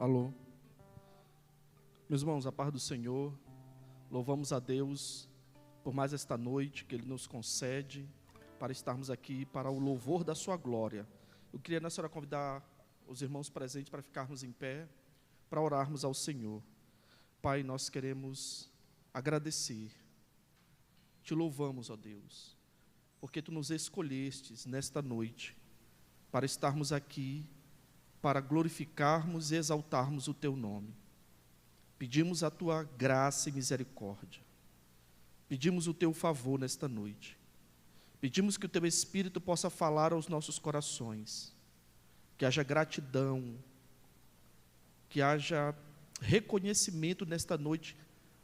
Alô? Meus irmãos, a paz do Senhor, louvamos a Deus por mais esta noite que Ele nos concede para estarmos aqui para o louvor da sua glória. Eu queria nessa hora convidar os irmãos presentes para ficarmos em pé, para orarmos ao Senhor. Pai, nós queremos agradecer, te louvamos, ó Deus, porque Tu nos escolhestes nesta noite para estarmos aqui, para glorificarmos e exaltarmos o Teu nome. Pedimos a Tua graça e misericórdia. Pedimos o Teu favor nesta noite. Pedimos que o Teu Espírito possa falar aos nossos corações. Que haja gratidão, que haja reconhecimento nesta noite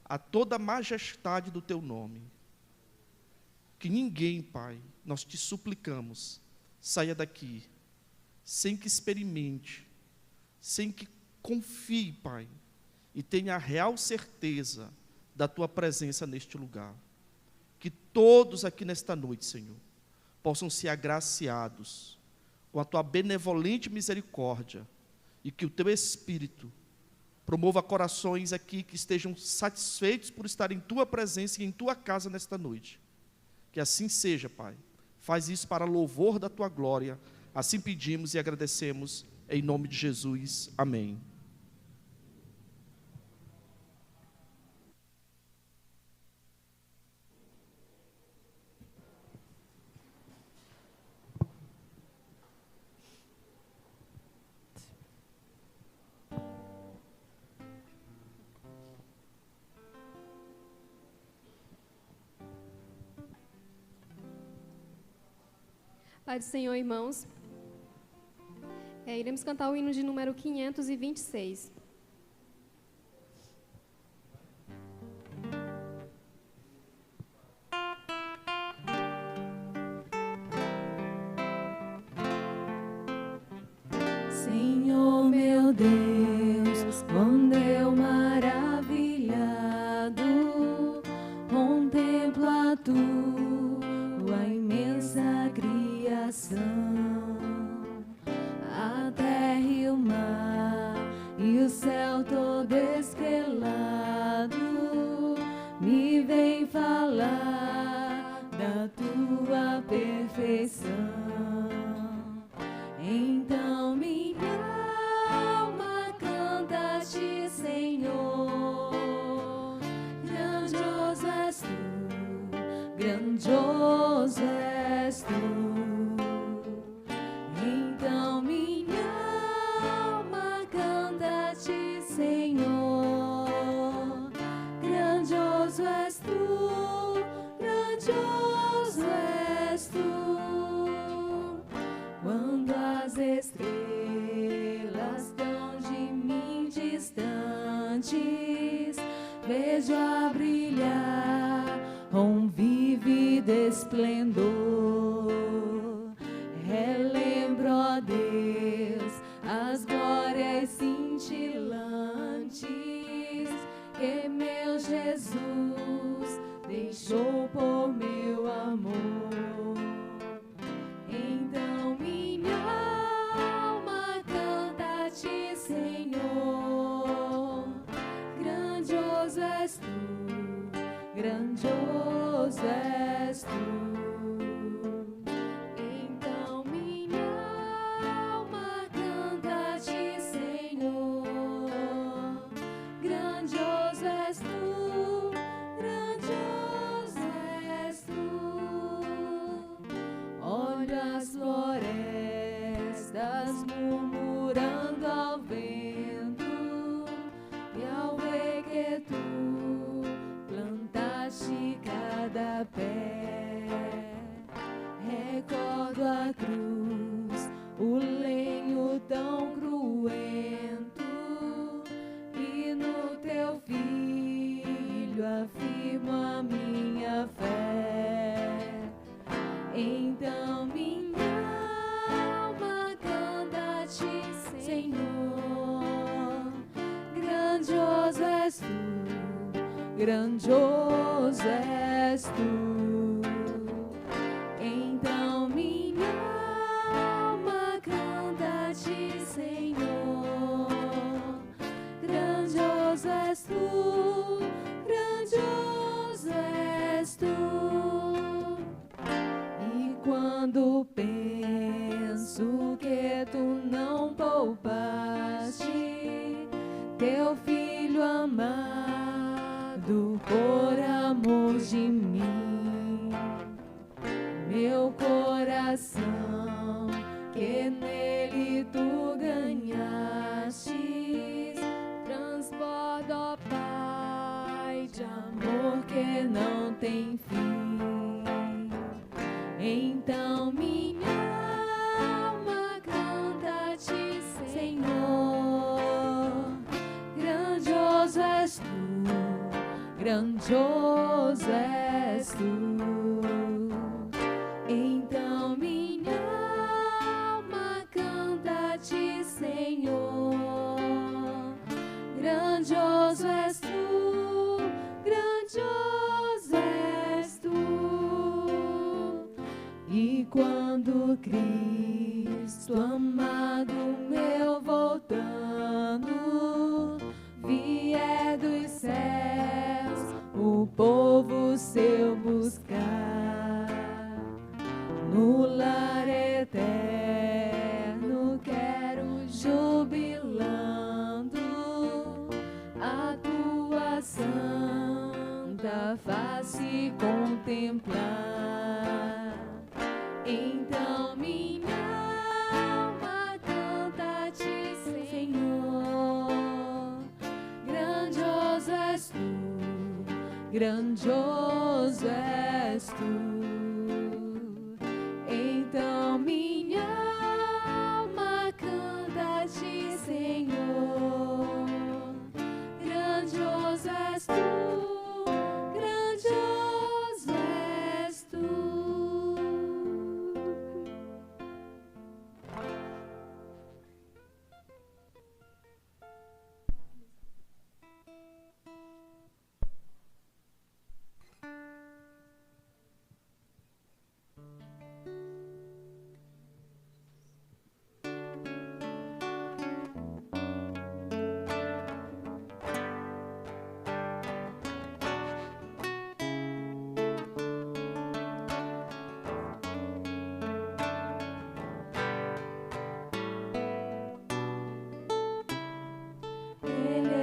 a toda a majestade do Teu nome. Que ninguém, Pai, nós Te suplicamos, saia daqui sem que experimente, sem que confie, Pai, e tenha a real certeza da Tua presença neste lugar. Que todos aqui nesta noite, Senhor, possam ser agraciados com a Tua benevolente misericórdia e que o Teu Espírito promova corações aqui que estejam satisfeitos por estar em Tua presença e em Tua casa nesta noite. Que assim seja, Pai. Faz isso para louvor da Tua glória. Assim pedimos e agradecemos em nome de Jesus. Amém. Pai do Senhor, irmãos, iremos cantar o hino de número 526. Senhor meu Deus, quando eu maravilhado contemplo a Tua imensa criação, a terra e o mar e o céu todo esquelado, me vem falar da Tua perfeição. Então minha alma canta-te, Senhor, grandioso és Tu, grandioso és Tu. Então minha alma canta-te, Senhor, grandioso és Tu, grandioso és Tu. Quando as estrelas tão de mim distantes, vejo a brilhar um vívido esplendor. Relembro, ó Deus, as glórias cintilantes que meu Jesus deixou por meu amor. Então minha alma canta-te, Senhor, grandioso és Tu, grandioso és Tu. Então minha alma canta-te, Senhor, grandioso és Tu, grandioso és Tu. Olho as florestas murmurando ao vento, e ao ver que Tu plantaste cada pé, recordo a cruz, o lenho tão cruento, e no Teu Filho afirmo a minha fé. Então minha alma canta-te, Senhor, grandioso és Tu, grandioso és Tu. Então minha alma canta-te, Senhor, és tu, grandioso és tu. E quando penso que tu não poupaste teu filho amado por amor de mim, meu coração que nele tu ganhaste transborda, ó Pai, de amor que não tem fim. Então minha alma canta-te, Senhor, grandioso és tu, grandioso és tu. Então minha alma canta-te, Senhor, grandioso és tu, grandioso és tu. E quando Cristo amado meu voltando vier dos céus o povo seu buscar, no lar eterno quero jubilando a tua santa face contemplar. Então minha alma canta-te, Senhor, grandioso és tu, grandioso és tu. Então minha alma canta-te, Senhor, grandioso és tu, grandioso és tu.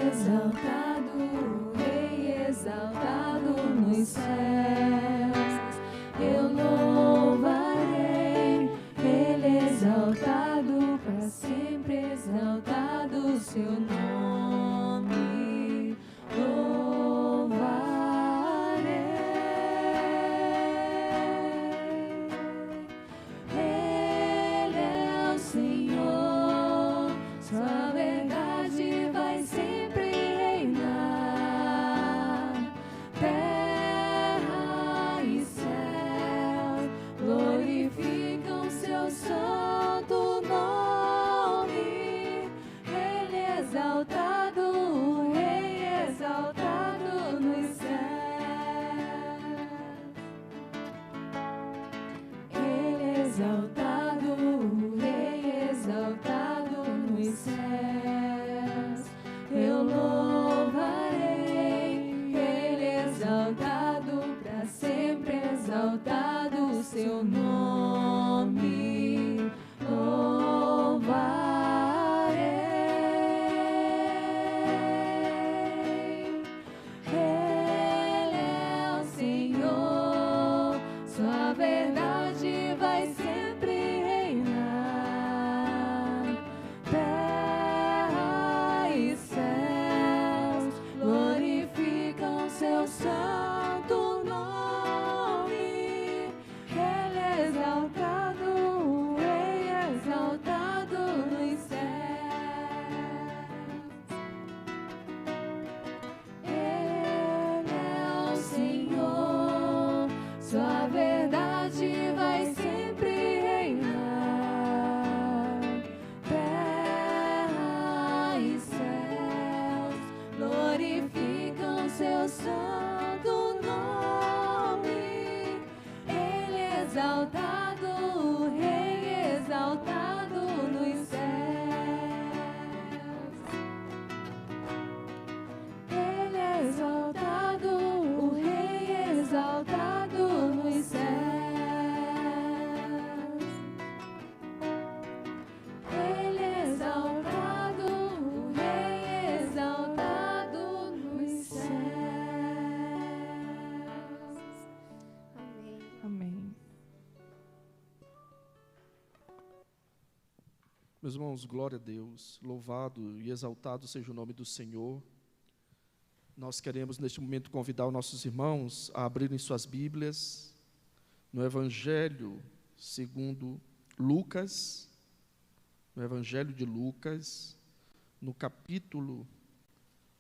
Exaltado, Rei exaltado nos céus, eu louvarei. Ele exaltado, para sempre exaltado o seu nome, louvarei. Ele é o Senhor, sua verdade vai sempre reinar. Terra e céu glorificam seu santo nome. Ele é exaltado, o Rei exaltado nos céus. Ele é exaltado, o Rei exaltado nos céus. Eu louvarei. Ele é exaltado, para sempre exaltado o seu nome, louvarei. Ele é o Senhor, sua verdade vai sempre Meus irmãos, glória a Deus, louvado e exaltado seja o nome do Senhor. Nós queremos neste momento convidar os nossos irmãos a abrirem suas Bíblias no Evangelho segundo Lucas, no Evangelho de Lucas, no capítulo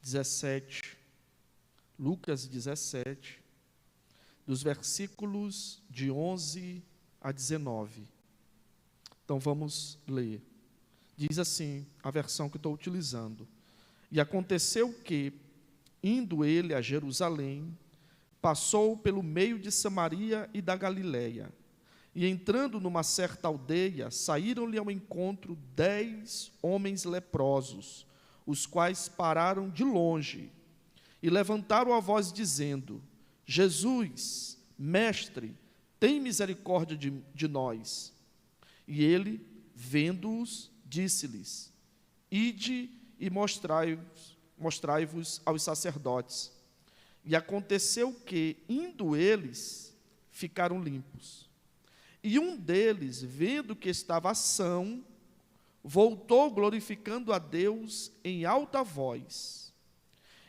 17, Lucas 17, dos versículos de 11 a 19. Então vamos ler. Diz assim a versão que estou utilizando: E aconteceu que, indo ele a Jerusalém, passou pelo meio de Samaria e da Galiléia, e entrando numa certa aldeia, saíram-lhe ao encontro 10 homens leprosos, os quais pararam de longe, e levantaram a voz dizendo: Jesus, mestre, tem misericórdia de nós. E ele, vendo-os, disse-lhes: Ide e mostrai-vos aos sacerdotes. E aconteceu que, indo eles, ficaram limpos. E um deles, vendo que estava são, voltou glorificando a Deus em alta voz,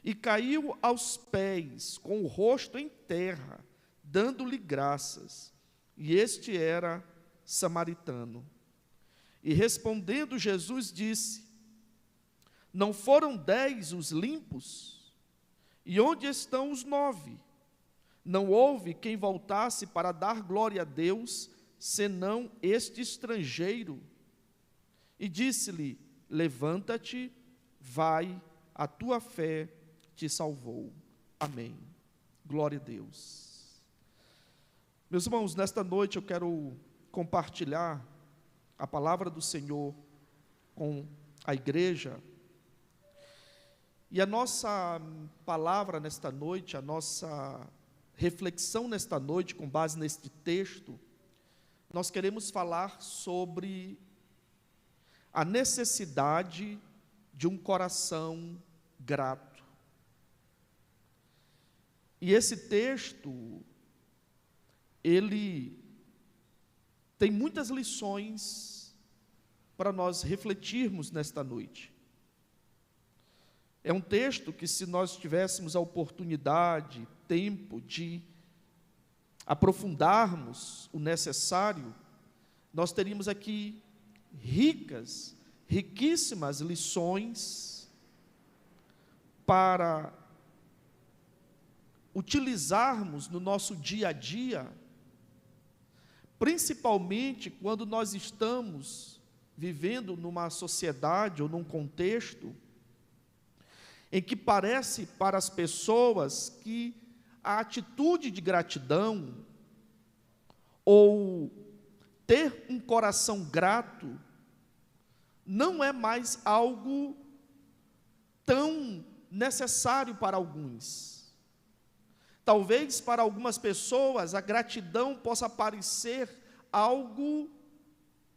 e caiu aos pés, com o rosto em terra, dando-lhe graças. E este era samaritano. E respondendo Jesus disse: Não foram 10 os limpos? E onde estão os 9? Não houve quem voltasse para dar glória a Deus, senão este estrangeiro. E disse-lhe: Levanta-te, vai, a tua fé te salvou. Amém. Glória a Deus. Meus irmãos, nesta noite eu quero compartilhar a palavra do Senhor com a igreja. E a nossa palavra nesta noite, a nossa reflexão nesta noite, com base neste texto, nós queremos falar sobre a necessidade de um coração grato. E esse texto, ele tem muitas lições para nós refletirmos nesta noite. É um texto que, se nós tivéssemos a oportunidade, tempo de aprofundarmos o necessário, nós teríamos aqui riquíssimas lições para utilizarmos no nosso dia a dia, principalmente quando nós estamos vivendo numa sociedade ou num contexto em que parece para as pessoas que a atitude de gratidão ou ter um coração grato não é mais algo tão necessário para alguns. Talvez para algumas pessoas a gratidão possa parecer algo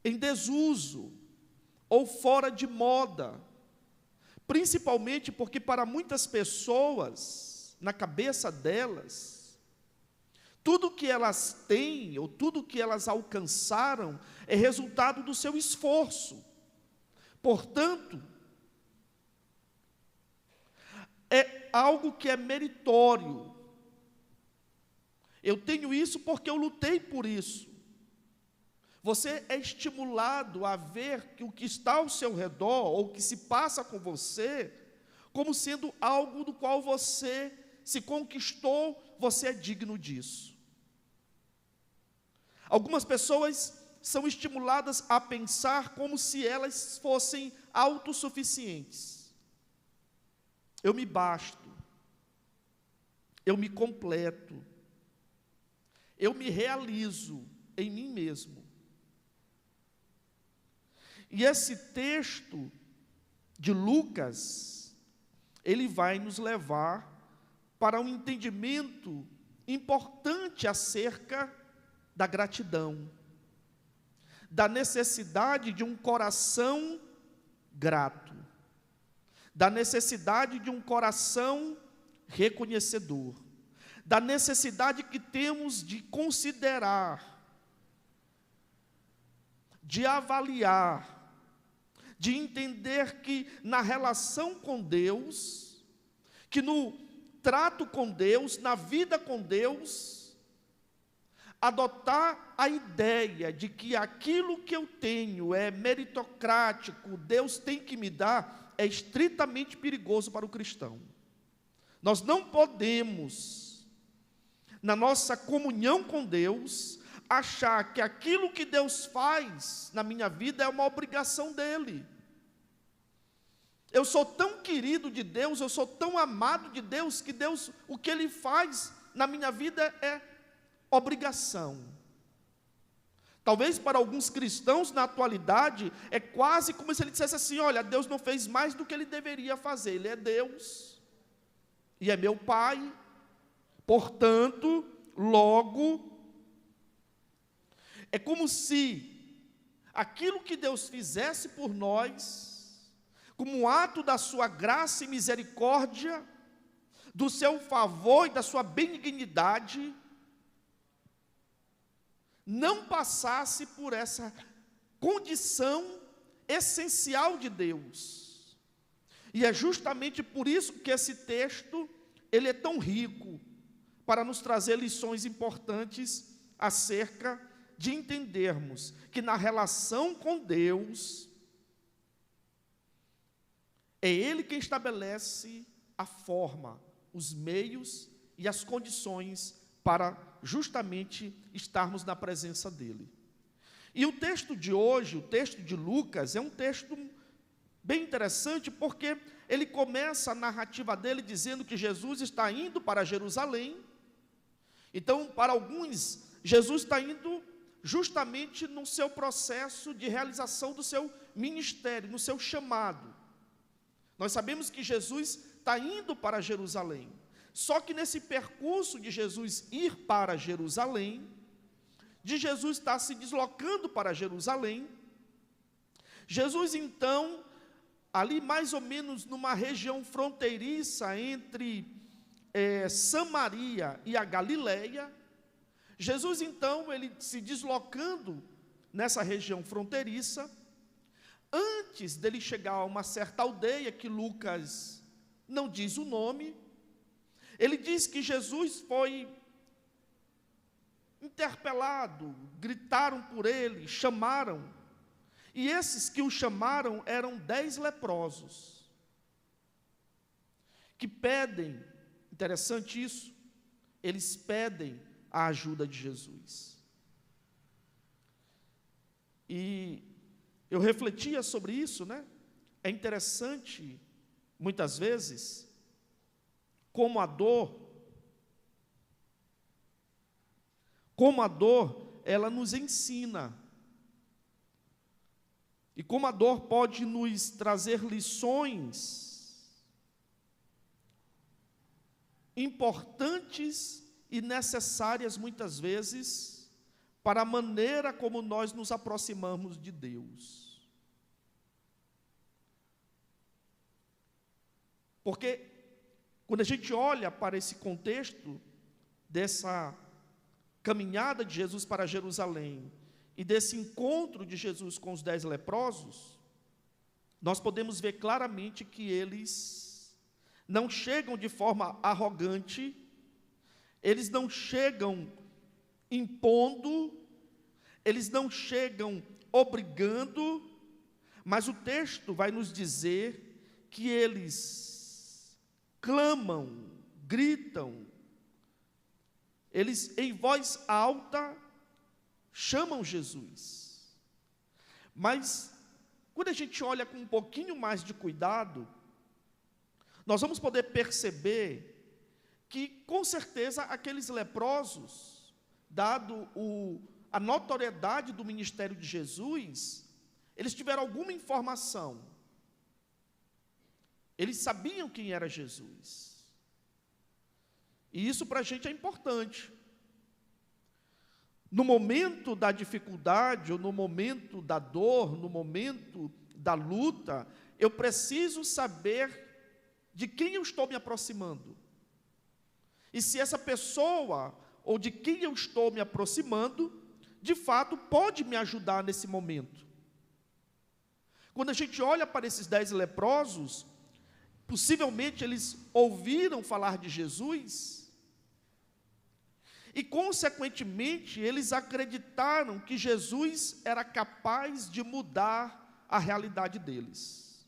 em desuso ou fora de moda, principalmente porque para muitas pessoas, na cabeça delas, tudo que elas têm ou tudo que elas alcançaram é resultado do seu esforço. Portanto, é algo que é meritório. Eu tenho isso porque eu lutei por isso. Você é estimulado a ver que o que está ao seu redor, ou o que se passa com você, como sendo algo do qual você se conquistou, você é digno disso. Algumas pessoas são estimuladas a pensar como se elas fossem autossuficientes. Eu me basto, eu me completo, eu me realizo em mim mesmo. E esse texto de Lucas, ele vai nos levar para um entendimento importante acerca da gratidão, da necessidade de um coração grato, da necessidade de um coração reconhecedor, da necessidade que temos de considerar, de avaliar de entender que na relação com Deus, que no trato com Deus, na vida com Deus, adotar a ideia de que aquilo que eu tenho é meritocrático, Deus tem que me dar, é estritamente perigoso para o cristão. Nós não podemos, na nossa comunhão com Deus, achar que aquilo que Deus faz na minha vida é uma obrigação dele. Eu sou tão querido de Deus, eu sou tão amado de Deus, que Deus, o que Ele faz na minha vida é obrigação. Talvez para alguns cristãos na atualidade, é quase como se ele dissesse assim: olha, Deus não fez mais do que Ele deveria fazer, Ele é Deus, e é meu Pai, portanto, logo, é como se aquilo que Deus fizesse por nós, como um ato da sua graça e misericórdia, do seu favor e da sua benignidade, não passasse por essa condição essencial de Deus. E é justamente por isso que esse texto, ele é tão rico, para nos trazer lições importantes acerca de entendermos que na relação com Deus, é Ele quem estabelece a forma, os meios e as condições para justamente estarmos na presença dEle. E o texto de hoje, o texto de Lucas, é um texto bem interessante, porque ele começa a narrativa dele dizendo que Jesus está indo para Jerusalém. Então, para alguns, Jesus está indo justamente no seu processo de realização do seu ministério, no seu chamado. Nós sabemos que Jesus está indo para Jerusalém. Só que nesse percurso de Jesus ir para Jerusalém, de Jesus estar se deslocando para Jerusalém, Jesus então, ali mais ou menos numa região fronteiriça entre Samaria e a Galileia, Jesus então, ele se deslocando nessa região fronteiriça, antes dele chegar a uma certa aldeia, que Lucas não diz o nome, ele diz que Jesus foi interpelado, gritaram por ele, chamaram, e esses que o chamaram eram 10 leprosos, que pedem, interessante isso, eles pedem a ajuda de Jesus. E eu refletia sobre isso, né? É interessante, muitas vezes, como a dor, ela nos ensina. E como a dor pode nos trazer lições importantes e necessárias, muitas vezes, para a maneira como nós nos aproximamos de Deus. Porque quando a gente olha para esse contexto dessa caminhada de Jesus para Jerusalém e desse encontro de Jesus com os 10 leprosos, nós podemos ver claramente que eles não chegam de forma arrogante, eles não chegam impondo, eles não chegam obrigando, mas o texto vai nos dizer que eles clamam, gritam, eles em voz alta chamam Jesus. Mas quando a gente olha com um pouquinho mais de cuidado, nós vamos poder perceber que, com certeza, aqueles leprosos, dado a notoriedade do ministério de Jesus, eles tiveram alguma informação. Eles sabiam quem era Jesus. E isso para a gente é importante. No momento da dificuldade, ou no momento da dor, no momento da luta, eu preciso saber de quem eu estou me aproximando. E se essa pessoa, ou de quem eu estou me aproximando, de fato pode me ajudar nesse momento. Quando a gente olha para esses 10 leprosos, possivelmente eles ouviram falar de Jesus e, consequentemente, eles acreditaram que Jesus era capaz de mudar a realidade deles.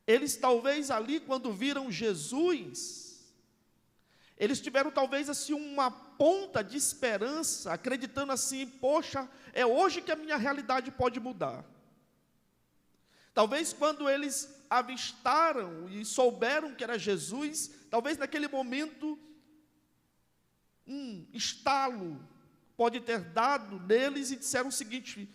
Eles talvez ali, quando viram Jesus, eles tiveram talvez assim uma ponta de esperança, acreditando assim: poxa, é hoje que a minha realidade pode mudar. Talvez quando eles avistaram e souberam que era Jesus, talvez naquele momento um estalo pode ter dado neles e disseram o seguinte: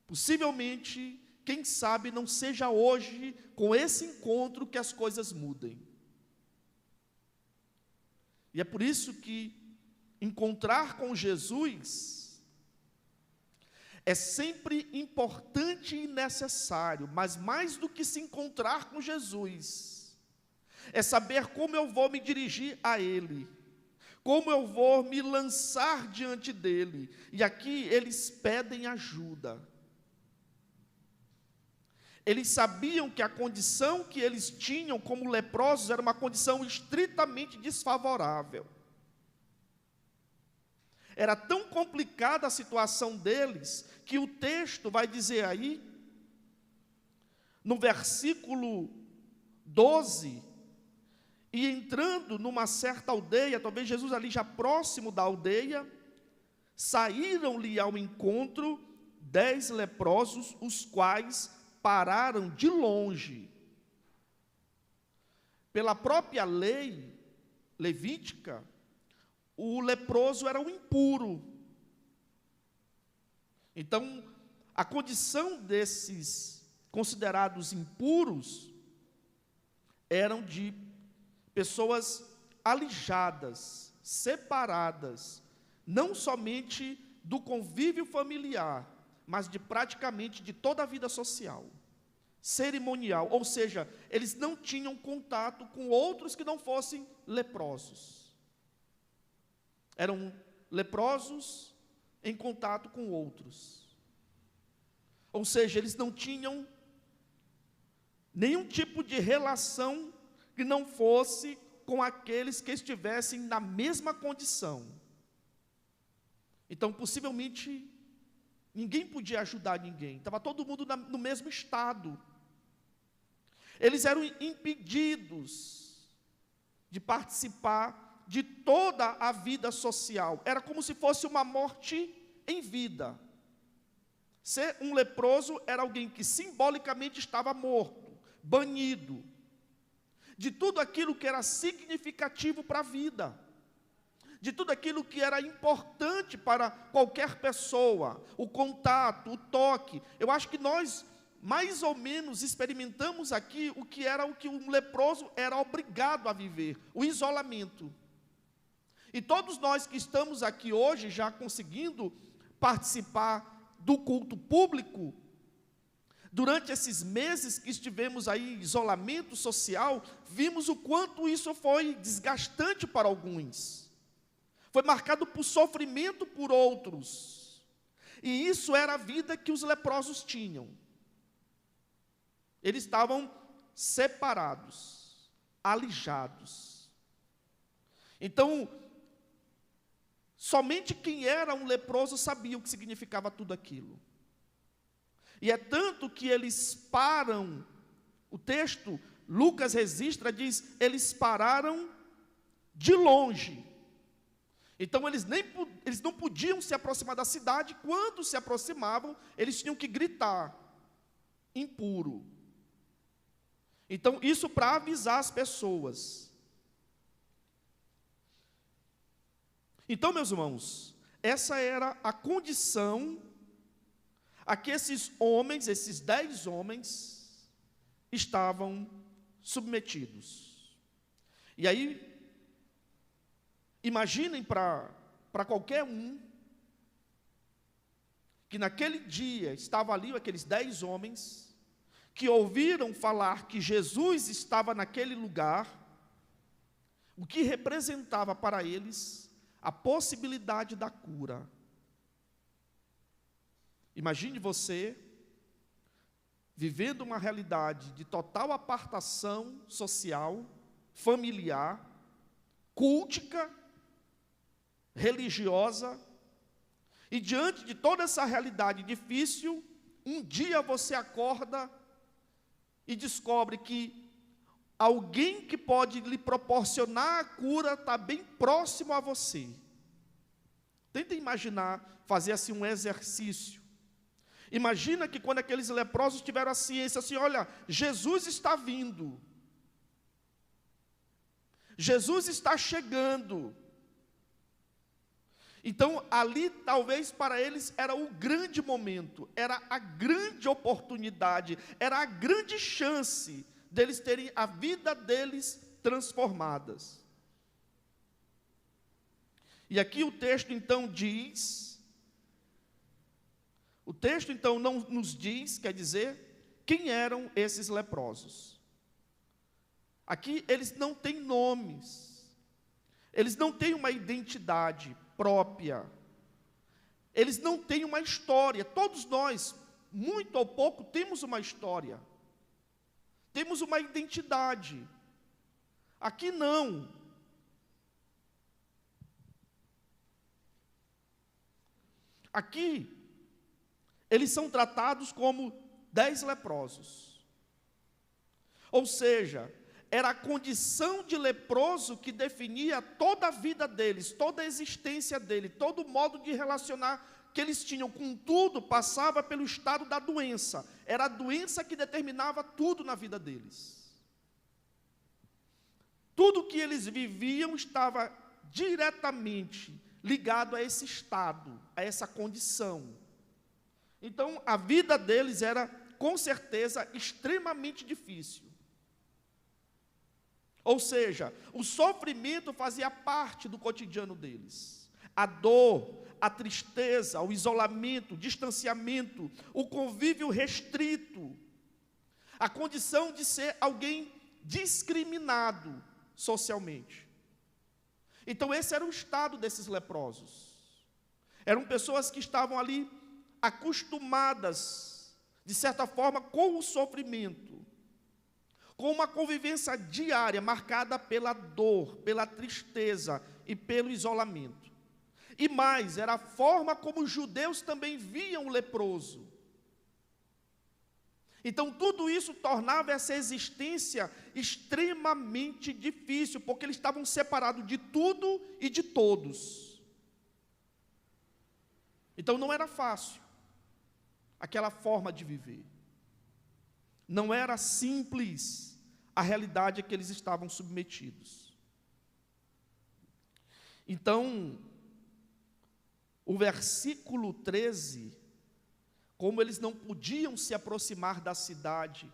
possivelmente, quem sabe não seja hoje, com esse encontro, que as coisas mudem. E é por isso que encontrar com Jesus é sempre importante e necessário, mas mais do que se encontrar com Jesus, é saber como eu vou me dirigir a Ele, como eu vou me lançar diante dEle. E aqui eles pedem ajuda. Eles sabiam que a condição que eles tinham como leprosos era uma condição estritamente desfavorável. Era tão complicada a situação deles, que o texto vai dizer aí, no versículo 12, e entrando numa certa aldeia, talvez Jesus ali já próximo da aldeia, saíram-lhe ao encontro 10 leprosos, os quais pararam de longe. Pela própria lei levítica, o leproso era um impuro. Então, a condição desses considerados impuros eram de pessoas alijadas, separadas, não somente do convívio familiar, mas de praticamente de toda a vida social, cerimonial, ou seja, eles não tinham contato com outros que não fossem leprosos. Eram leprosos em contato com outros. Ou seja, eles não tinham nenhum tipo de relação que não fosse com aqueles que estivessem na mesma condição. Então, possivelmente, ninguém podia ajudar ninguém, estava todo mundo no mesmo estado. Eles eram impedidos de participar de toda a vida social. Era como se fosse uma morte em vida. Ser um leproso era alguém que simbolicamente estava morto, banido de tudo aquilo que era significativo para a vida, de tudo aquilo que era importante para qualquer pessoa, o contato, o toque. Eu acho que nós, mais ou menos, experimentamos aqui o que um leproso era obrigado a viver, o isolamento. E todos nós que estamos aqui hoje, já conseguindo participar do culto público, durante esses meses que estivemos aí em isolamento social, vimos o quanto isso foi desgastante para alguns. Foi marcado por sofrimento por outros. E isso era a vida que os leprosos tinham. Eles estavam separados, alijados. Então, somente quem era um leproso sabia o que significava tudo aquilo. E é tanto que eles param, o texto, Lucas registra, diz, eles pararam de longe. Então eles não podiam se aproximar da cidade. Quando se aproximavam, eles tinham que gritar, impuro. Então isso para avisar as pessoas. Então, meus irmãos, essa era a condição a que esses homens, esses 10 homens, estavam submetidos. E aí, imaginem para qualquer um, que naquele dia estava ali aqueles 10 homens, que ouviram falar que Jesus estava naquele lugar, o que representava para eles a possibilidade da cura. Imagine você, vivendo uma realidade de total apartação social, familiar, cultica, religiosa, e diante de toda essa realidade difícil, um dia você acorda e descobre que alguém que pode lhe proporcionar a cura está bem próximo a você. Tenta imaginar, fazer assim um exercício. Imagina que quando aqueles leprosos tiveram a ciência assim, olha, Jesus está vindo. Jesus está chegando. Então, ali, talvez, para eles, era o grande momento, era a grande oportunidade, era a grande chance deles terem a vida deles transformadas. E aqui o texto, então, não nos diz, quer dizer, quem eram esses leprosos. Aqui, eles não têm nomes, eles não têm uma identidade própria, eles não têm uma história. Todos nós, muito ou pouco, temos uma história, temos uma identidade. Aqui não. Aqui, eles são tratados como 10 leprosos. Ou seja, era a condição de leproso que definia toda a vida deles, toda a existência dele, todo o modo de relacionar que eles tinham com tudo, passava pelo estado da doença. Era a doença que determinava tudo na vida deles. Tudo que eles viviam estava diretamente ligado a esse estado, a essa condição. Então, a vida deles era, com certeza, extremamente difícil. Ou seja, o sofrimento fazia parte do cotidiano deles. A dor, a tristeza, o isolamento, o distanciamento, o convívio restrito, a condição de ser alguém discriminado socialmente. Então, esse era o estado desses leprosos. Eram pessoas que estavam ali acostumadas, de certa forma, com o sofrimento, com uma convivência diária marcada pela dor, pela tristeza e pelo isolamento. E mais, era a forma como os judeus também viam o leproso. Então, tudo isso tornava essa existência extremamente difícil, porque eles estavam separados de tudo e de todos. Então, não era fácil aquela forma de viver. Não era simples a realidade a que eles estavam submetidos. Então, o versículo 13, como eles não podiam se aproximar da cidade,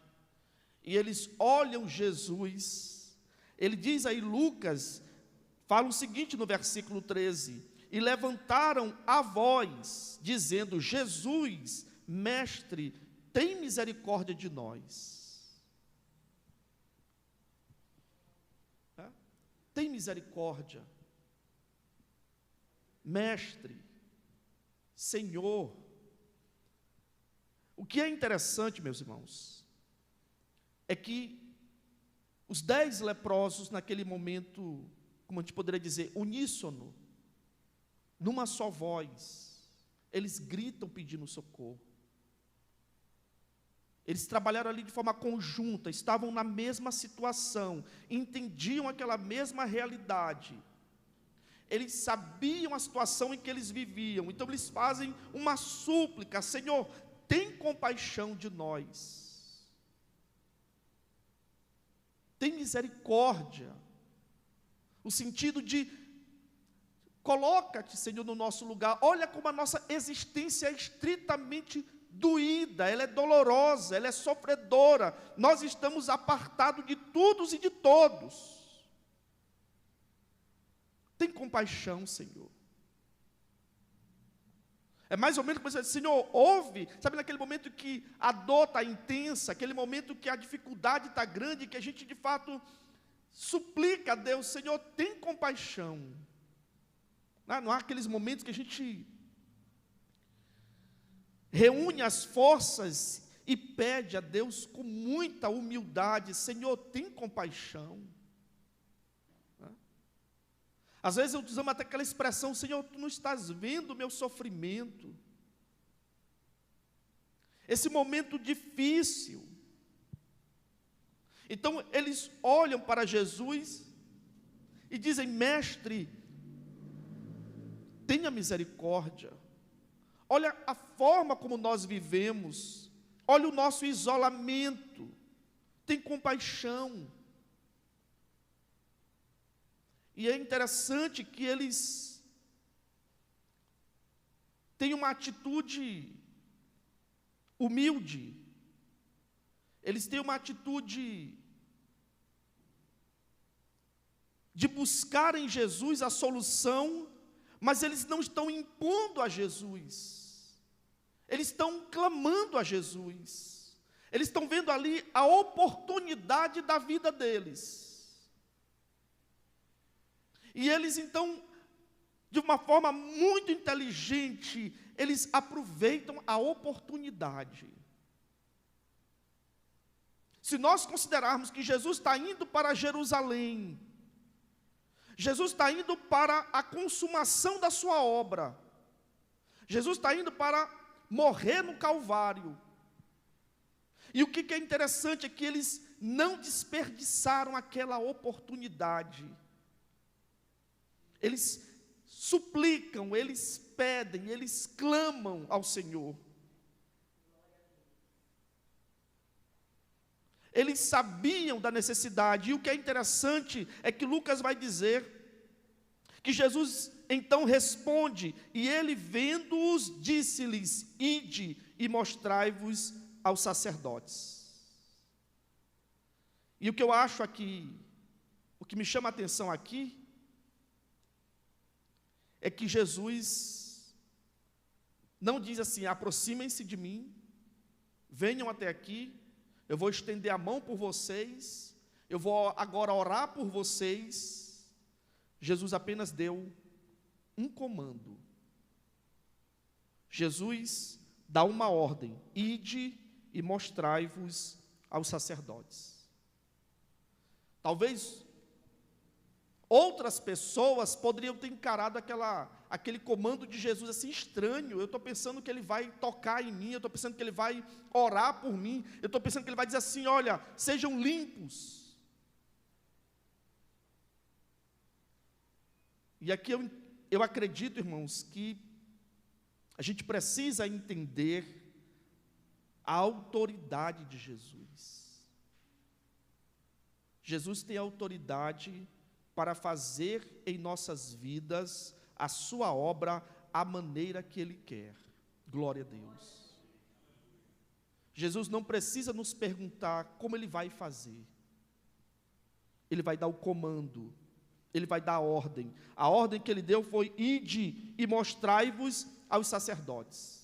e eles olham Jesus, ele diz aí, Lucas, fala o seguinte no versículo 13, e levantaram a voz, dizendo, Jesus, mestre, tem misericórdia de nós. Tem misericórdia. Mestre, Senhor. O que é interessante, meus irmãos, é que os 10 leprosos, naquele momento, como a gente poderia dizer, uníssono, numa só voz, eles gritam pedindo socorro. Eles trabalharam ali de forma conjunta, estavam na mesma situação, entendiam aquela mesma realidade. Eles sabiam a situação em que eles viviam, então eles fazem uma súplica, Senhor, tem compaixão de nós. Tem misericórdia. O sentido de, coloca-te, Senhor, no nosso lugar. Olha como a nossa existência é estritamente doída, ela é dolorosa, ela é sofredora. Nós estamos apartados de todos e de todos. Tem compaixão, Senhor. É mais ou menos como você diz, Senhor, ouve, sabe naquele momento que a dor está intensa, aquele momento que a dificuldade está grande, que a gente de fato suplica a Deus, Senhor, tem compaixão. Não há aqueles momentos que a gente reúne as forças e pede a Deus com muita humildade: Senhor, tem compaixão. Às vezes usamos até aquela expressão: Senhor, tu não estás vendo o meu sofrimento, esse momento difícil. Então eles olham para Jesus e dizem: Mestre, tenha misericórdia. Olha a forma como nós vivemos, olha o nosso isolamento, tem compaixão. E é interessante que eles têm uma atitude humilde, eles têm uma atitude de buscar em Jesus a solução, mas eles não estão impondo a Jesus, eles estão clamando a Jesus, eles estão vendo ali a oportunidade da vida deles. E eles então, de uma forma muito inteligente, eles aproveitam a oportunidade. Se nós considerarmos que Jesus está indo para Jerusalém, Jesus está indo para a consumação da sua obra, Jesus está indo para morrer no Calvário. E o que é interessante é que eles não desperdiçaram aquela oportunidade. Eles suplicam, eles pedem, eles clamam ao Senhor. Eles sabiam da necessidade, e o que é interessante é que Lucas vai dizer que Jesus então responde, e ele vendo-os, disse-lhes: ide e mostrai-vos aos sacerdotes. E o que eu acho aqui, o que me chama a atenção aqui, é que Jesus não diz assim: aproximem-se de mim, venham até aqui, eu vou estender a mão por vocês, eu vou agora orar por vocês. Jesus apenas deu um comando. Jesus dá uma ordem: ide e mostrai-vos aos sacerdotes. Talvez outras pessoas poderiam ter encarado aquele comando de Jesus assim estranho. Eu estou pensando que ele vai tocar em mim, eu estou pensando que ele vai orar por mim, eu estou pensando que ele vai dizer assim: olha, sejam limpos. E aqui eu acredito, irmãos, que a gente precisa entender a autoridade de Jesus. Jesus tem autoridade para fazer em nossas vidas a sua obra à maneira que Ele quer. Glória a Deus. Jesus não precisa nos perguntar como Ele vai fazer. Ele vai dar o comando, Ele vai dar a ordem. A ordem que Ele deu foi: ide e mostrai-vos aos sacerdotes.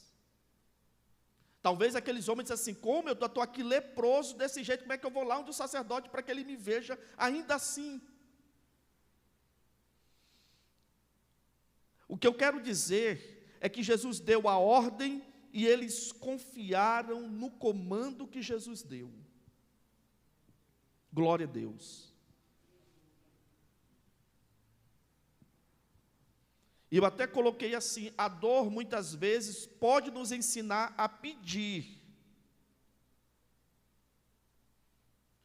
Talvez aqueles homens dissessem assim: como eu estou aqui leproso desse jeito, como é que eu vou lá onde o sacerdote para que ele me veja ainda assim? O que eu quero dizer é que Jesus deu a ordem e eles confiaram no comando que Jesus deu. Glória a Deus. E eu até coloquei assim: a dor muitas vezes pode nos ensinar a pedir.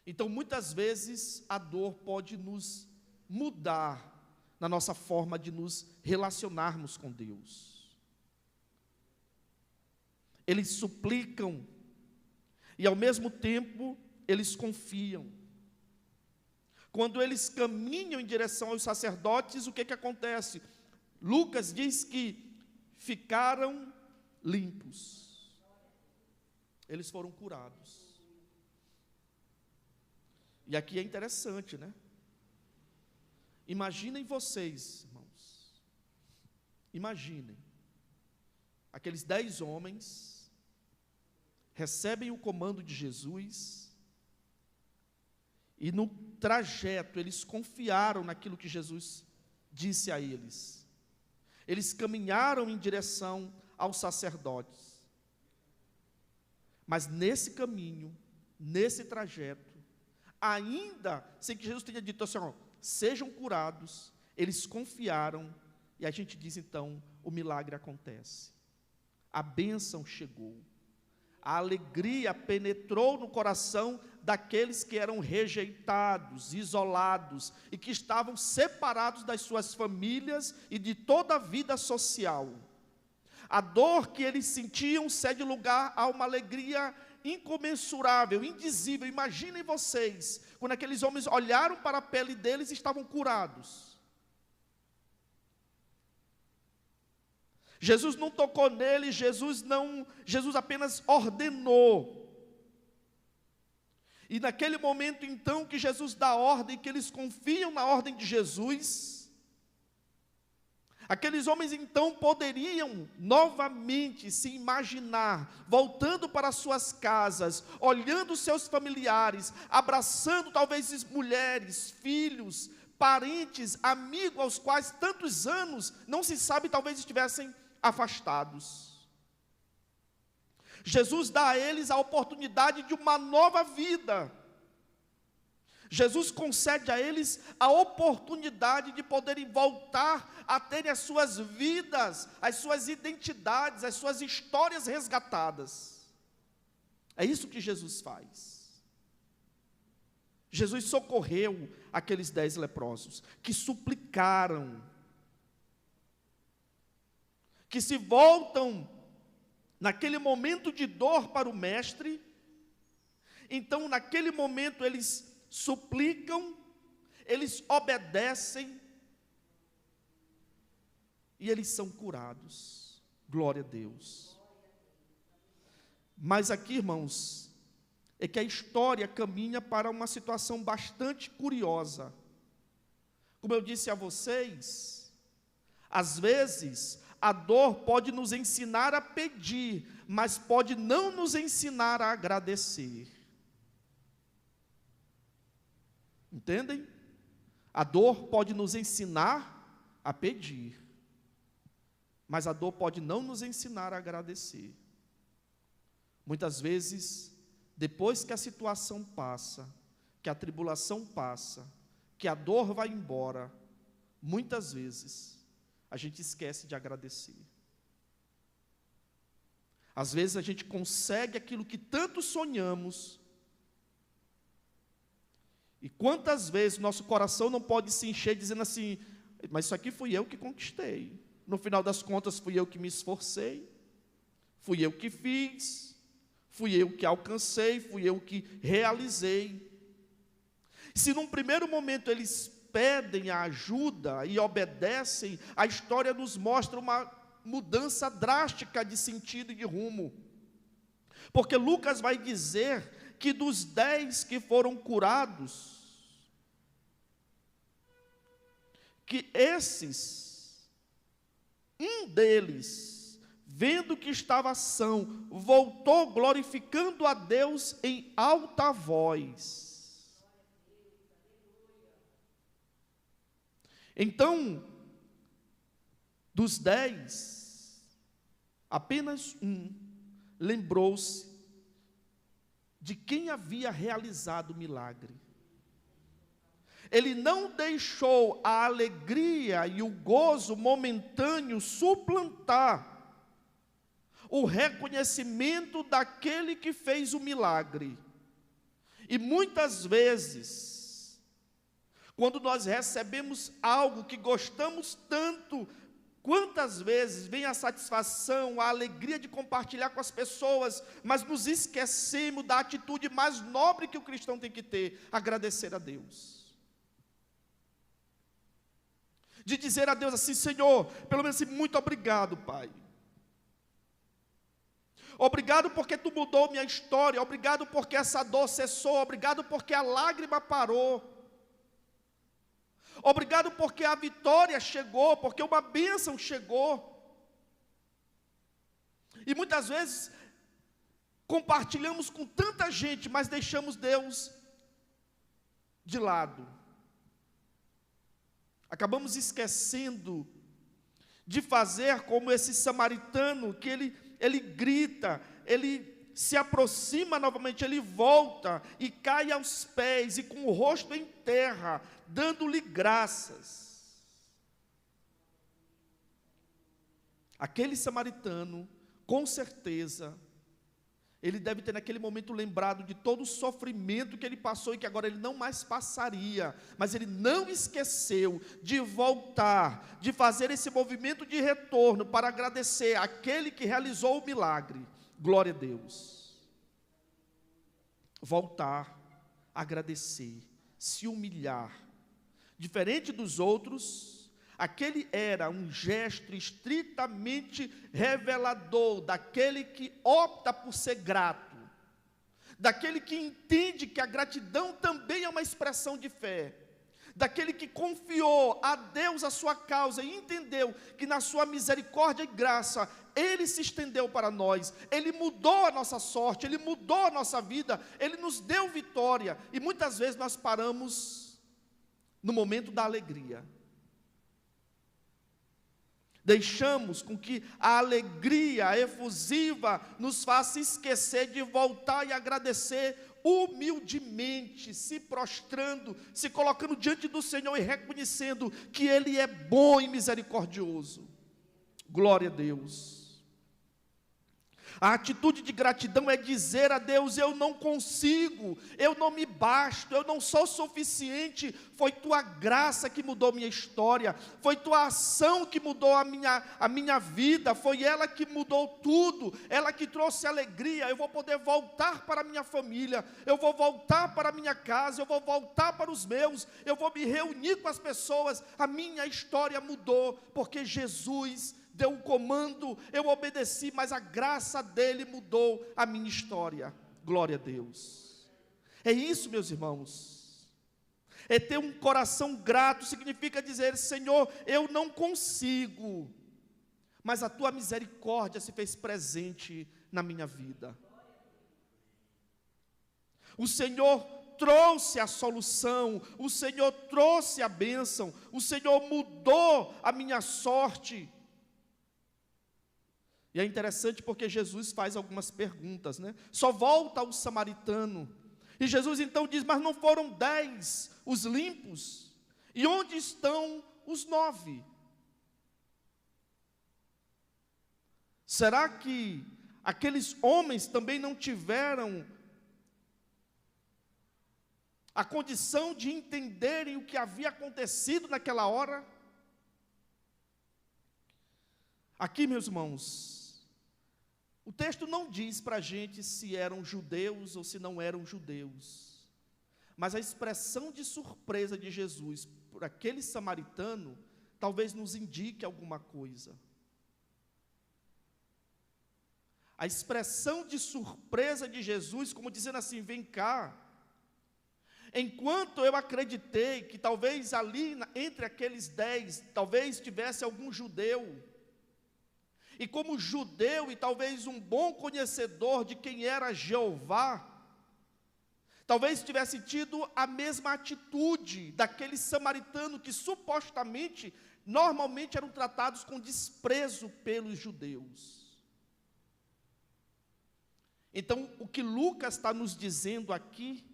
Então muitas vezes a dor pode nos mudar na nossa forma de nos relacionarmos com Deus. Eles suplicam e ao mesmo tempo eles confiam. Quando eles caminham em direção aos sacerdotes, o que acontece? Lucas diz que ficaram limpos. Eles foram curados. E aqui é interessante, né? Imaginem vocês, irmãos, imaginem, aqueles 10 homens recebem o comando de Jesus, e no trajeto eles confiaram naquilo que Jesus disse a eles. Eles caminharam em direção aos sacerdotes. Mas nesse caminho, nesse trajeto, ainda sem que Jesus tenha dito assim, ó, sejam curados, eles confiaram, e a gente diz então, o milagre acontece. A bênção chegou. A alegria penetrou no coração daqueles que eram rejeitados, isolados, e que estavam separados das suas famílias e de toda a vida social. A dor que eles sentiam cede lugar a uma alegria incomensurável, indizível. Imaginem vocês, quando aqueles homens olharam para a pele deles e estavam curados. Jesus não tocou nele, Jesus apenas ordenou. E naquele momento então que Jesus dá ordem, que eles confiam na ordem de Jesus, aqueles homens então poderiam novamente se imaginar, voltando para suas casas, olhando seus familiares, abraçando talvez mulheres, filhos, parentes, amigos aos quais tantos anos, não se sabe, talvez estivessem afastados. Jesus dá a eles a oportunidade de uma nova vida. Jesus concede a eles a oportunidade de poderem voltar a terem as suas vidas, as suas identidades, as suas histórias resgatadas. É isso que Jesus faz. Jesus socorreu aqueles 10 leprosos, que suplicaram, que se voltam naquele momento de dor para o mestre. Então naquele momento eles suplicam, eles obedecem, e eles são curados. Glória a Deus. Mas aqui, irmãos, é que a história caminha para uma situação bastante curiosa. Como eu disse a vocês, às vezes a dor pode nos ensinar a pedir, mas pode não nos ensinar a agradecer. Entendem? A dor pode nos ensinar a pedir, mas a dor pode não nos ensinar a agradecer. Muitas vezes, depois que a situação passa, que a tribulação passa, que a dor vai embora, muitas vezes a gente esquece de agradecer. Às vezes a gente consegue aquilo que tanto sonhamos, e quantas vezes nosso coração não pode se encher dizendo assim, mas isso aqui fui eu que conquistei, no final das contas fui eu que me esforcei, fui eu que fiz, fui eu que alcancei, fui eu que realizei. Se num primeiro momento eles pedem a ajuda e obedecem, a história nos mostra uma mudança drástica de sentido e de rumo. Porque Lucas vai dizer que dos 10 que foram curados, que um deles, vendo que estava são, voltou glorificando a Deus em alta voz. Então, dos 10, apenas um lembrou-se de quem havia realizado o milagre. Ele não deixou a alegria e o gozo momentâneo suplantar o reconhecimento daquele que fez o milagre. E muitas vezes, quando nós recebemos algo que gostamos tanto, quantas vezes vem a satisfação, a alegria de compartilhar com as pessoas, mas nos esquecemos da atitude mais nobre que o cristão tem que ter, agradecer a Deus. De dizer a Deus assim, Senhor, pelo menos assim, muito obrigado, Pai. Obrigado porque Tu mudou minha história, obrigado porque essa dor cessou, obrigado porque a lágrima parou. Obrigado porque a vitória chegou, porque uma bênção chegou. E muitas vezes compartilhamos com tanta gente, mas deixamos Deus de lado. Acabamos esquecendo de fazer como esse samaritano, que ele grita, ele se aproxima novamente, ele volta e cai aos pés, e com o rosto em terra, dando-lhe graças. Aquele samaritano, com certeza, ele deve ter naquele momento lembrado de todo o sofrimento que ele passou e que agora ele não mais passaria, mas ele não esqueceu de voltar, de fazer esse movimento de retorno para agradecer àquele que realizou o milagre. Glória a Deus. Voltar, agradecer, se humilhar. Diferente dos outros, aquele era um gesto estritamente revelador daquele que opta por ser grato, daquele que entende que a gratidão também é uma expressão de fé, daquele que confiou a Deus a sua causa e entendeu que na sua misericórdia e graça, Ele se estendeu para nós, Ele mudou a nossa sorte, Ele mudou a nossa vida, Ele nos deu vitória, e muitas vezes nós paramos no momento da alegria. Deixamos com que a alegria efusiva nos faça esquecer de voltar e agradecer humildemente, se prostrando, se colocando diante do Senhor e reconhecendo que Ele é bom e misericordioso. Glória a Deus. A atitude de gratidão é dizer a Deus: eu não consigo, eu não me basto, eu não sou suficiente. Foi tua graça que mudou minha história, foi tua ação que mudou a minha vida, foi ela que mudou tudo, ela que trouxe alegria. Eu vou poder voltar para a minha família, eu vou voltar para a minha casa, eu vou voltar para os meus, eu vou me reunir com as pessoas. A minha história mudou, porque Jesus deu um comando, eu obedeci, mas a graça dele mudou a minha história. Glória a Deus. É isso, meus irmãos. É ter um coração grato, significa dizer: Senhor, eu não consigo, mas a tua misericórdia se fez presente na minha vida. O Senhor trouxe a solução, o Senhor trouxe a bênção, o Senhor mudou a minha sorte. E é interessante porque Jesus faz algumas perguntas, né? Só volta o samaritano. E Jesus então diz: mas não foram 10 os limpos? E onde estão os 9? Será que aqueles homens também não tiveram a condição de entenderem o que havia acontecido naquela hora? Aqui, meus irmãos, o texto não diz para a gente se eram judeus ou se não eram judeus, mas a expressão de surpresa de Jesus por aquele samaritano talvez nos indique alguma coisa. A expressão de surpresa de Jesus, como dizendo assim: vem cá. Enquanto eu acreditei que talvez ali entre aqueles 10, talvez tivesse algum judeu, e como judeu e talvez um bom conhecedor de quem era Jeová, talvez tivesse tido a mesma atitude daquele samaritano que supostamente, normalmente eram tratados com desprezo pelos judeus. Então, o que Lucas está nos dizendo aqui,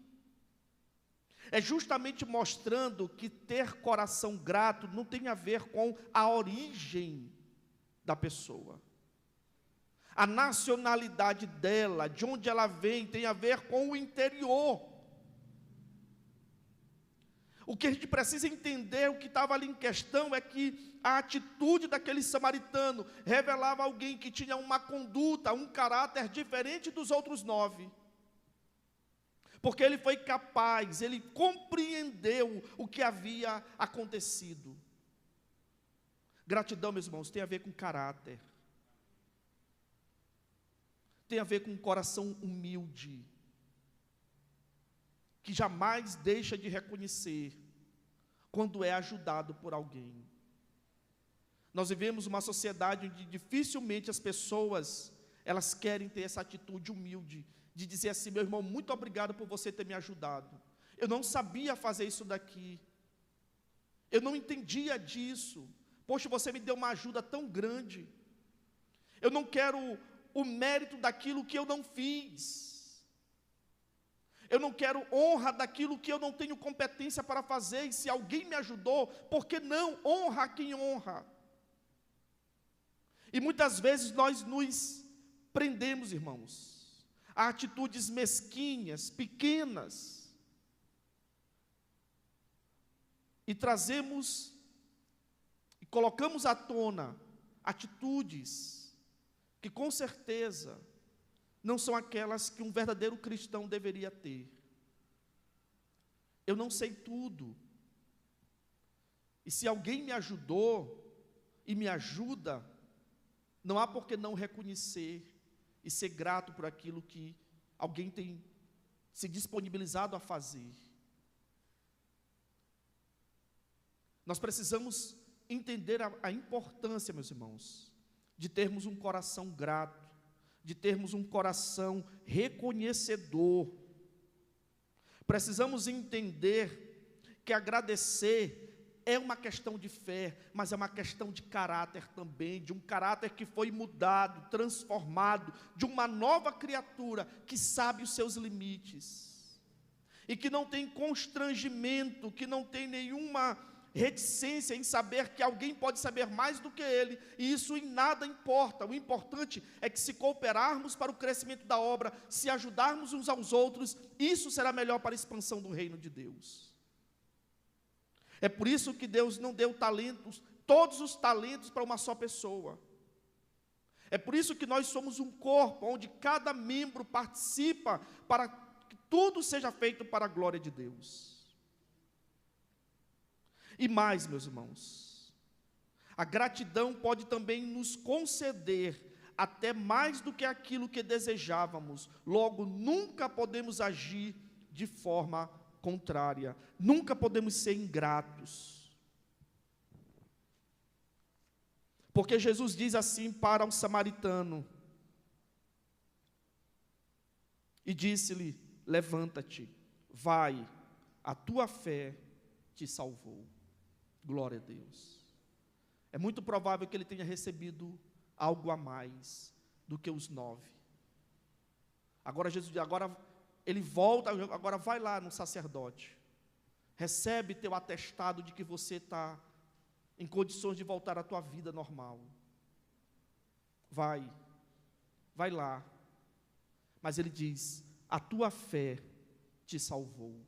é justamente mostrando que ter coração grato não tem a ver com a origem da pessoa. A nacionalidade dela, de onde ela vem, tem a ver com o interior. O que a gente precisa entender, o que estava ali em questão, é que a atitude daquele samaritano revelava alguém que tinha uma conduta, um caráter diferente dos outros 9. Porque ele foi capaz, ele compreendeu o que havia acontecido. Gratidão, meus irmãos, tem a ver com caráter. Tem a ver com um coração humilde, que jamais deixa de reconhecer quando é ajudado por alguém. Nós vivemos uma sociedade onde dificilmente as pessoas, elas querem ter essa atitude humilde, de dizer assim: meu irmão, muito obrigado por você ter me ajudado. Eu não sabia fazer isso daqui. Eu não entendia disso. Poxa, você me deu uma ajuda tão grande. Eu não quero o mérito daquilo que eu não fiz. Eu não quero honra daquilo que eu não tenho competência para fazer. E se alguém me ajudou, por que não honra quem honra? E muitas vezes nós nos prendemos, irmãos, a atitudes mesquinhas, pequenas, e trazemos e colocamos à tona atitudes que com certeza não são aquelas que um verdadeiro cristão deveria ter. Eu não sei tudo, e se alguém me ajudou e me ajuda, não há por que não reconhecer e ser grato por aquilo que alguém tem se disponibilizado a fazer. Nós precisamos entender a importância, meus irmãos, de termos um coração grato, de termos um coração reconhecedor. Precisamos entender que agradecer é uma questão de fé, mas é uma questão de caráter também, de um caráter que foi mudado, transformado, de uma nova criatura que sabe os seus limites, e que não tem constrangimento, que não tem nenhuma reticência em saber que alguém pode saber mais do que ele, e isso em nada importa. O importante é que, se cooperarmos para o crescimento da obra, se ajudarmos uns aos outros, isso será melhor para a expansão do reino de Deus. É por isso que Deus não deu talentos, todos os talentos para uma só pessoa. É por isso que nós somos um corpo, onde cada membro participa para que tudo seja feito para a glória de Deus. E mais, meus irmãos, a gratidão pode também nos conceder até mais do que aquilo que desejávamos. Logo, nunca podemos agir de forma contrária, nunca podemos ser ingratos. Porque Jesus diz assim para o samaritano, e disse-lhe: levanta-te, vai, a tua fé te salvou. Glória a Deus. É muito provável que ele tenha recebido algo a mais do que os 9. Agora Jesus diz, agora ele volta, agora vai lá no sacerdote, recebe teu atestado de que você está em condições de voltar à tua vida normal. Vai lá. Mas ele diz, a tua fé te salvou.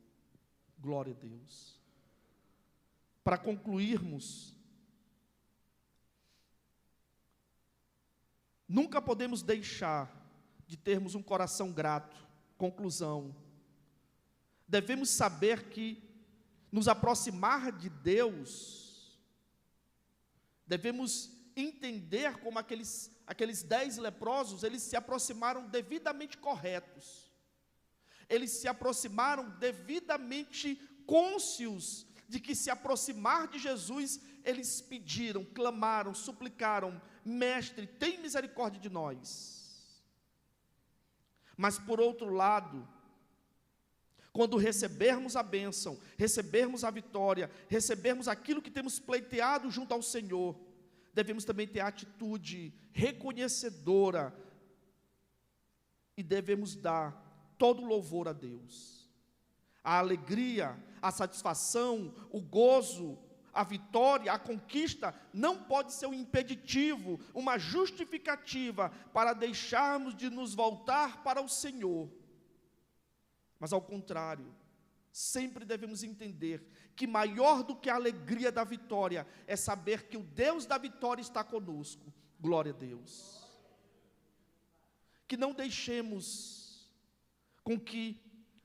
Glória a Deus. Para concluirmos, nunca podemos deixar de termos um coração grato. Conclusão, devemos saber que nos aproximar de Deus, devemos entender como aqueles 10 leprosos, eles se aproximaram devidamente corretos, eles se aproximaram devidamente cônscios de que, se aproximar de Jesus, eles pediram, clamaram, suplicaram: mestre, tem misericórdia de nós. Mas por outro lado, quando recebermos a bênção, recebermos a vitória, recebermos aquilo que temos pleiteado junto ao Senhor, devemos também ter a atitude reconhecedora e devemos dar todo o louvor a Deus. A alegria, a satisfação, o gozo, a vitória, a conquista não pode ser um impeditivo, uma justificativa para deixarmos de nos voltar para o Senhor. Mas ao contrário, sempre devemos entender que maior do que a alegria da vitória é saber que o Deus da vitória está conosco. Glória a Deus. Que não deixemos com que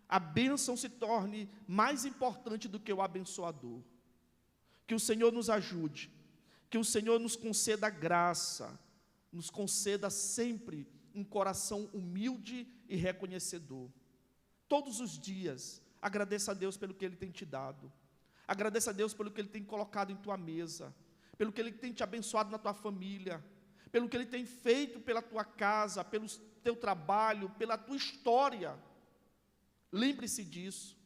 a bênção se torne mais importante do que o abençoador. Que o Senhor nos ajude, que o Senhor nos conceda graça, nos conceda sempre um coração humilde e reconhecedor. Todos os dias, agradeça a Deus pelo que Ele tem te dado, agradeça a Deus pelo que Ele tem colocado em tua mesa, pelo que Ele tem te abençoado na tua família, pelo que Ele tem feito pela tua casa, pelo teu trabalho, pela tua história. Lembre-se disso.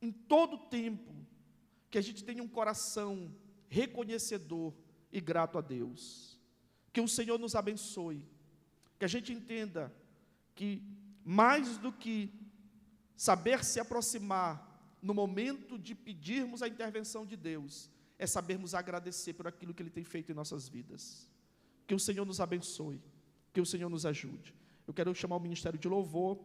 Em todo tempo, que a gente tenha um coração reconhecedor e grato a Deus. Que o Senhor nos abençoe, que a gente entenda que mais do que saber se aproximar no momento de pedirmos a intervenção de Deus, é sabermos agradecer por aquilo que Ele tem feito em nossas vidas. Que o Senhor nos abençoe, que o Senhor nos ajude. Eu quero chamar o Ministério de Louvor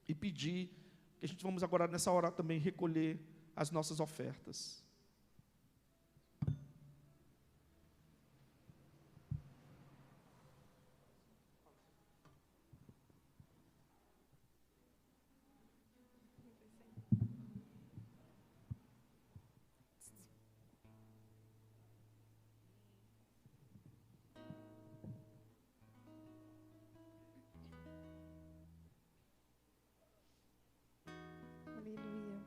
e pedir que a gente vamos agora nessa hora também recolher as nossas ofertas. Aleluia.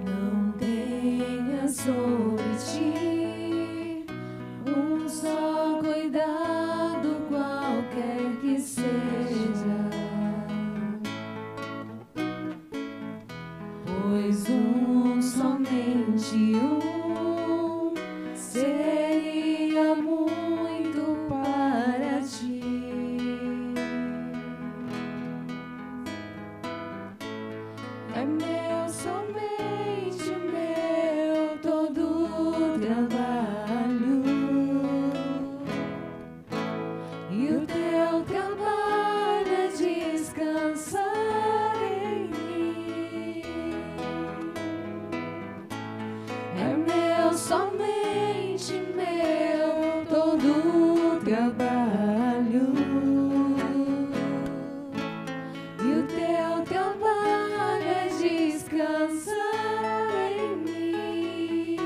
Não tenha sobre ti um só cuidado, qualquer que seja, pois somente um seria muito para ti. É meu, somente meu, todo o trabalho, e o teu trabalho é descansar em mim. É meu, somente meu, todo o trabalho, e o teu trabalho é descansar em mim.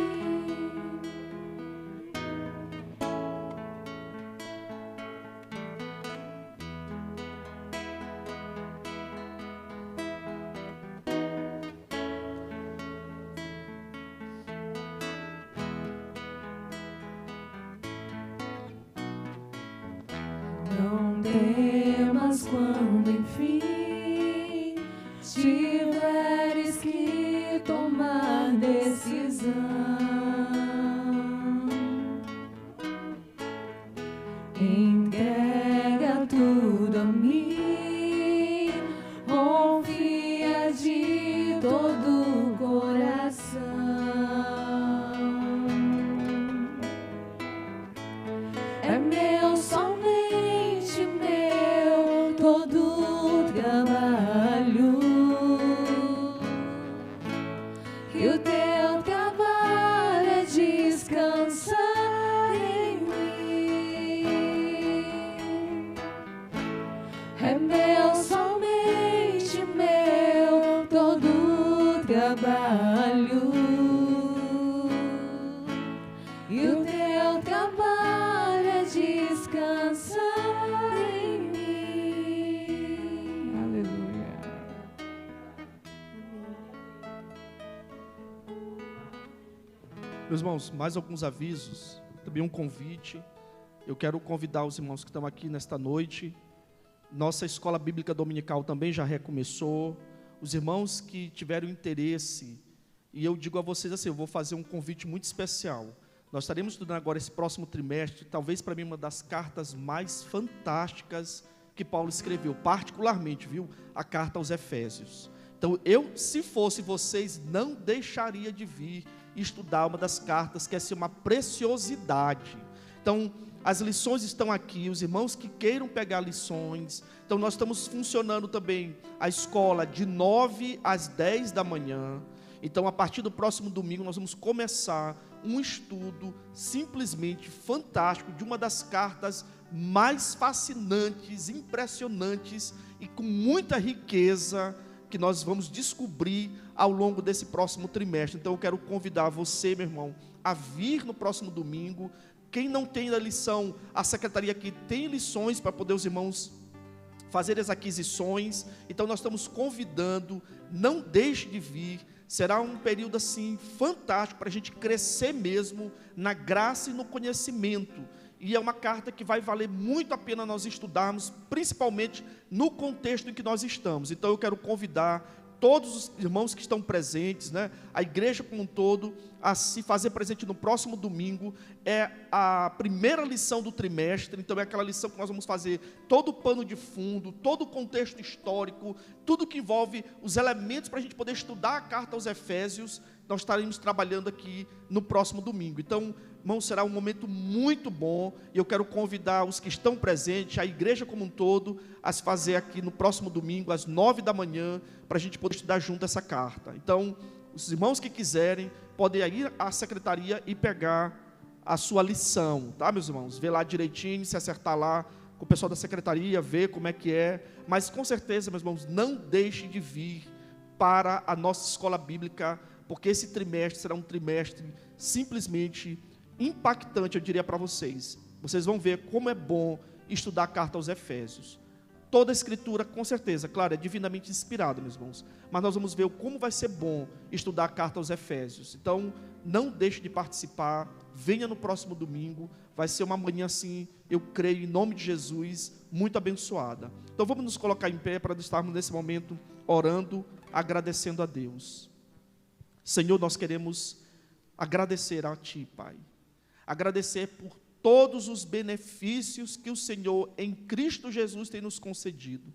Não temas quando enfim tiveres que tomar decisão. Entrega tudo a mim, confia de todo o coração. É meu, somente meu, todo o trabalho, e o teu trabalho é descansar em mim. É meu, somente meu, todo o trabalho, e o teu trabalho é descansar em mim. Aleluia. Meus irmãos, mais alguns avisos, também um convite. Eu quero convidar os irmãos que estão aqui nesta noite. Nossa escola bíblica dominical também já recomeçou. Os irmãos que tiveram interesse, e eu digo a vocês assim, eu vou fazer um convite muito especial. Nós estaremos estudando agora esse próximo trimestre, talvez para mim uma das cartas mais fantásticas que Paulo escreveu, particularmente, viu? A carta aos Efésios. Então, se fosse vocês, não deixaria de vir estudar uma das cartas, que é assim, uma preciosidade. Então, as lições estão aqui, os irmãos que queiram pegar lições. Então, nós estamos funcionando também a escola de 9 às 10 da manhã. Então, a partir do próximo domingo, nós vamos começar um estudo simplesmente fantástico de uma das cartas mais fascinantes, impressionantes e com muita riqueza que nós vamos descobrir ao longo desse próximo trimestre. Então eu quero convidar você, meu irmão, a vir no próximo domingo. Quem não tem a lição, a secretaria aqui tem lições para poder os irmãos fazer as aquisições. Então nós estamos convidando, não deixe de vir. Será um período assim fantástico para a gente crescer mesmo na graça e no conhecimento. e é uma carta que vai valer muito a pena nós estudarmos, principalmente no contexto em que nós estamos. Então eu quero convidar todos os irmãos que estão presentes, né, a igreja como um todo, a se fazer presente no próximo domingo. É a primeira lição do trimestre, então é aquela lição que nós vamos fazer todo o pano de fundo, todo o contexto histórico, tudo que envolve os elementos para a gente poder estudar a carta aos Efésios. Nós estaremos trabalhando aqui no próximo domingo. Então, irmãos, será um momento muito bom, e eu quero convidar os que estão presentes, a igreja como um todo, a se fazer aqui no próximo domingo, às 9 da manhã, para a gente poder estudar junto essa carta. Então, os irmãos que quiserem, podem ir à secretaria e pegar a sua lição, tá, meus irmãos? Ver lá direitinho, se acertar lá com o pessoal da secretaria, ver como é que é. Mas, com certeza, meus irmãos, não deixem de vir para a nossa escola bíblica, porque esse trimestre será um trimestre simplesmente impactante, eu diria para vocês. Vocês vão ver como é bom estudar a carta aos Efésios. Toda a escritura, com certeza, claro, é divinamente inspirada, meus irmãos, mas nós vamos ver como vai ser bom estudar a carta aos Efésios. Então, não deixe de participar, venha no próximo domingo, vai ser uma manhã assim, eu creio, em nome de Jesus, muito abençoada. Então, vamos nos colocar em pé para estarmos nesse momento orando, agradecendo a Deus. Senhor, nós queremos agradecer a Ti, Pai, agradecer por todos os benefícios que o Senhor em Cristo Jesus tem nos concedido.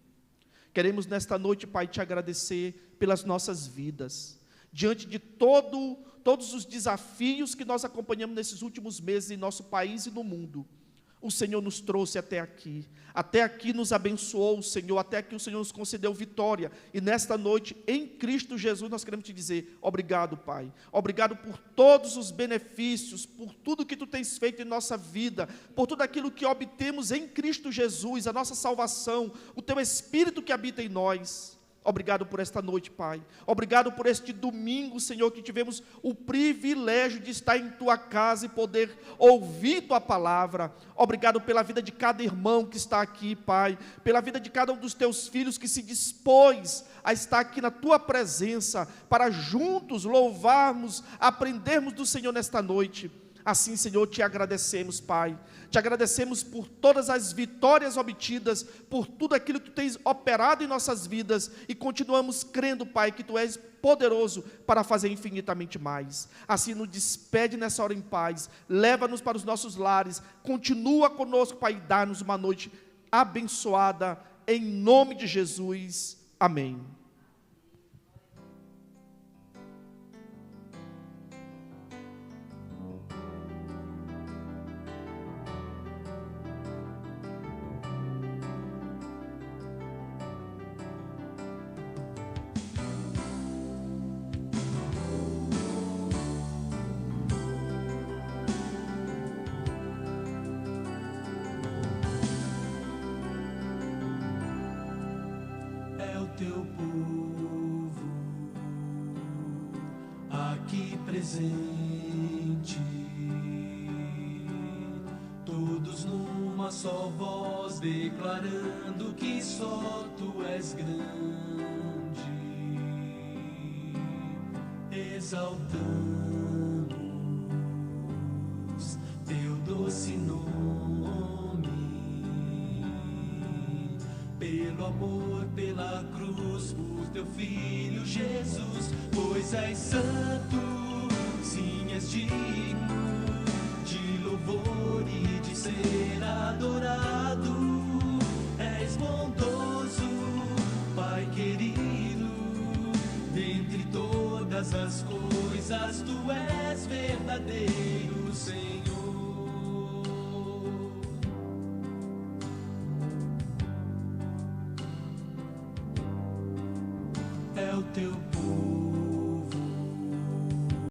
Queremos nesta noite, Pai, Te agradecer pelas nossas vidas, diante de todos os desafios que nós acompanhamos nesses últimos meses em nosso país e no mundo. O Senhor nos trouxe até aqui nos abençoou, o Senhor, até aqui o Senhor nos concedeu vitória, e nesta noite, em Cristo Jesus, nós queremos Te dizer, obrigado, Pai, obrigado por todos os benefícios, por tudo que Tu tens feito em nossa vida, por tudo aquilo que obtemos em Cristo Jesus, a nossa salvação, o Teu Espírito que habita em nós. Obrigado por esta noite, Pai. Obrigado por este domingo, Senhor, que tivemos o privilégio de estar em Tua casa e poder ouvir Tua palavra. Obrigado pela vida de cada irmão que está aqui, Pai, pela vida de cada um dos Teus filhos que se dispôs a estar aqui na Tua presença, para juntos louvarmos, aprendermos do Senhor nesta noite. Assim, Senhor, Te agradecemos, Pai. Te agradecemos por todas as vitórias obtidas, por tudo aquilo que Tu tens operado em nossas vidas, e continuamos crendo, Pai, que Tu és poderoso para fazer infinitamente mais. Assim, nos despede nessa hora em paz, leva-nos para os nossos lares, continua conosco, Pai, e dá-nos uma noite abençoada, em nome de Jesus. Amém. Teu povo aqui presente, todos numa só voz declarando que só Tu és grande, exaltamos Teu doce nome, pelo amor, pela cruz, por Teu Filho Jesus, pois és santo, sim, és digno de louvor e de ser adorado. És bondoso, Pai querido, dentre todas as coisas Tu és verdadeiro, Senhor. É o Teu povo